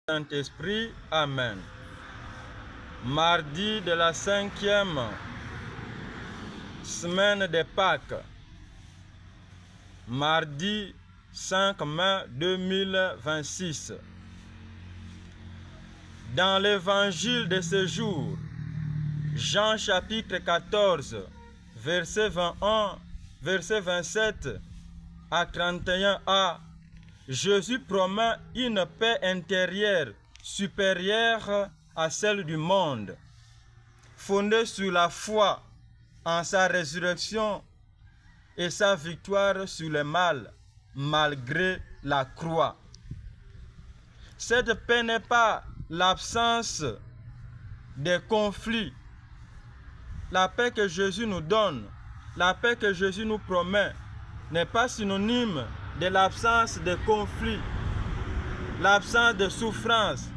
Saint-Esprit, Amen. Mardi de la 5e semaine de Pâques. Mardi 5 mai 2026. Dans l'évangile de ce jour, Jean chapitre 14, verset 21, verset 27 à 31a, Jésus promet une paix intérieure supérieure à celle du monde, fondée sur la foi en sa résurrection et sa victoire sur le mal, malgré la croix. Cette paix n'est pas l'absence des conflits. La paix que Jésus nous donne, la paix que Jésus nous promet, n'est pas synonyme de l'absence de conflits, l'absence de souffrance,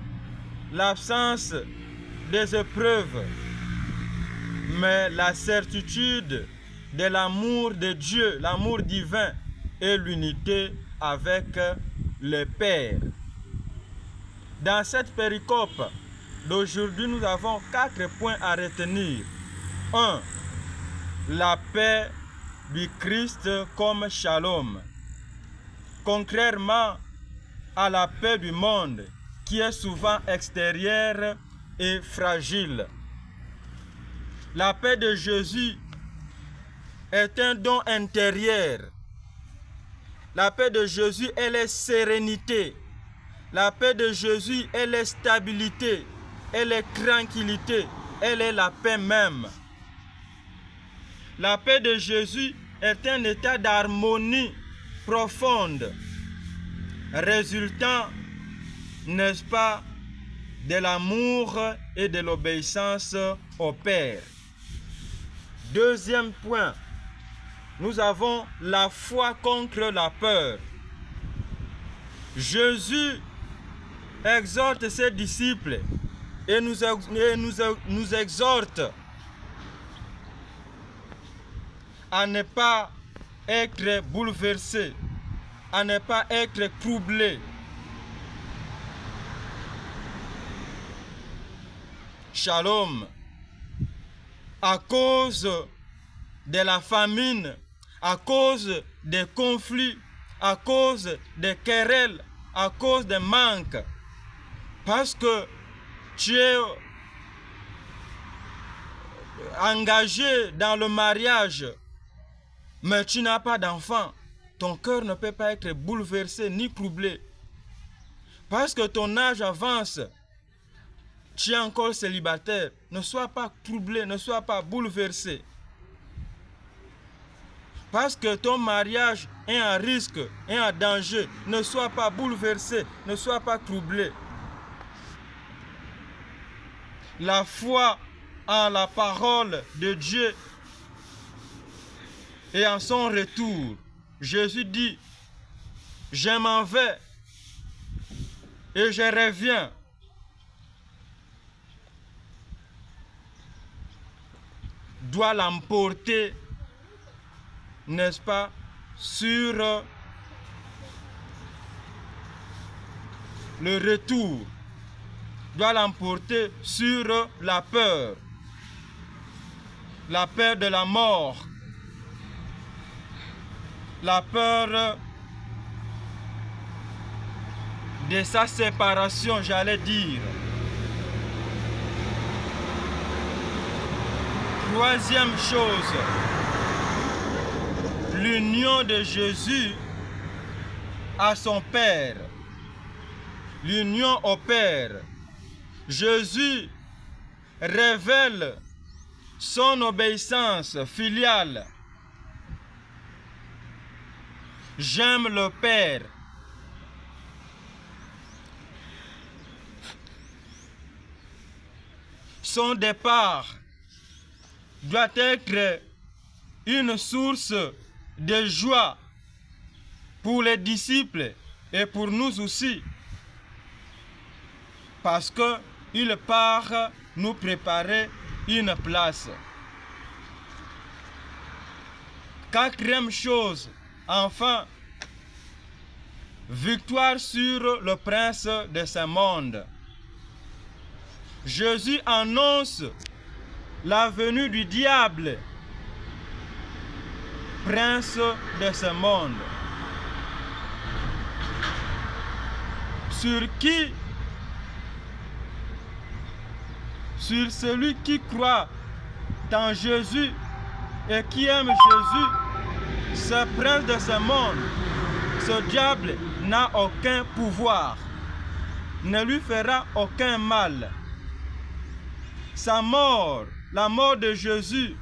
l'absence des épreuves, mais la certitude de l'amour de Dieu, l'amour divin et l'unité avec le Père. Dans cette péricope d'aujourd'hui, nous avons 4 points à retenir. 1. La paix du Christ comme shalom. Contrairement à la paix du monde, qui est souvent extérieure et fragile. La paix de Jésus est un don intérieur. La paix de Jésus, elle est sérénité. La paix de Jésus, elle est stabilité. Elle est tranquillité. Elle est la paix même. La paix de Jésus est un état d'harmonie profonde, résultant, n'est-ce pas, de l'amour et de l'obéissance au Père. Deuxième point, nous avons la foi contre la peur. Jésus exhorte ses disciples et nous exhorte à ne pas être bouleversés, à ne pas être troublés. Shalom. À cause de la famine, à cause des conflits, à cause des querelles, à cause des manques. Parce que tu es engagé dans le mariage, mais tu n'as pas d'enfant, ton cœur ne peut pas être bouleversé ni troublé. Parce que ton âge avance, tu es encore célibataire, ne sois pas troublé, ne sois pas bouleversé. Parce que ton mariage est en risque, est en danger, ne sois pas bouleversé, ne sois pas troublé. La foi en la parole de Dieu et en son retour, Jésus dit, je m'en vais et je reviens. Doit l'emporter, n'est-ce pas, sur le retour, doit l'emporter sur la peur de la mort, la peur de sa séparation, j'allais dire. Troisième chose, l'union de Jésus à son Père, l'union au Père. Jésus révèle son obéissance filiale. J'aime le Père. Son départ doit être une source de joie pour les disciples et pour nous aussi. Parce qu'il part nous préparer une place. Quatrième chose, enfin, victoire sur le prince de ce monde. Jésus annonce la venue du diable, prince de ce monde. Sur celui qui croit en Jésus et qui aime Jésus, ce prince de ce monde, ce diable n'a aucun pouvoir, ne lui fera aucun mal. Sa mort, la mort de Jésus,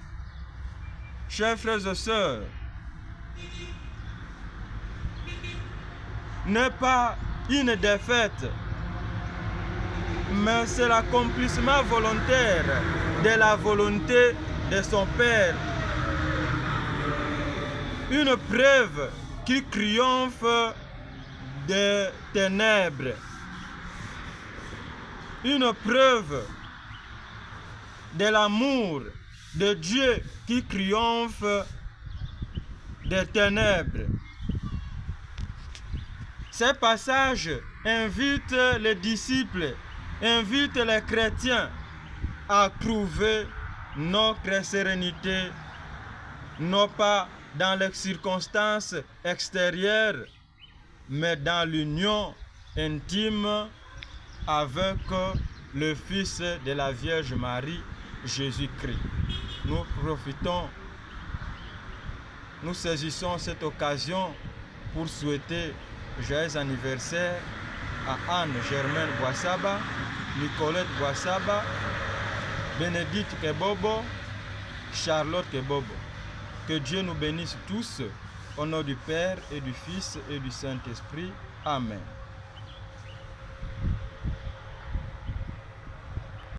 chers frères et sœurs, n'est pas une défaite, mais c'est l'accomplissement volontaire de la volonté de son Père. Une preuve qui triomphe des ténèbres. Une preuve de l'amour de Dieu qui triomphe des ténèbres. Ces passages invitent les disciples, invitent les chrétiens à trouver notre sérénité, non pas dans les circonstances extérieures, mais dans l'union intime avec le Fils de la Vierge Marie, Jésus-Christ. Nous profitons, nous saisissons cette occasion pour souhaiter joyeux anniversaire à Anne-Germaine Boissaba, Nicolette Boissaba, Bénédicte Kebobo, Charlotte Kebobo. Que Dieu nous bénisse tous, au nom du Père et du Fils et du Saint-Esprit. Amen.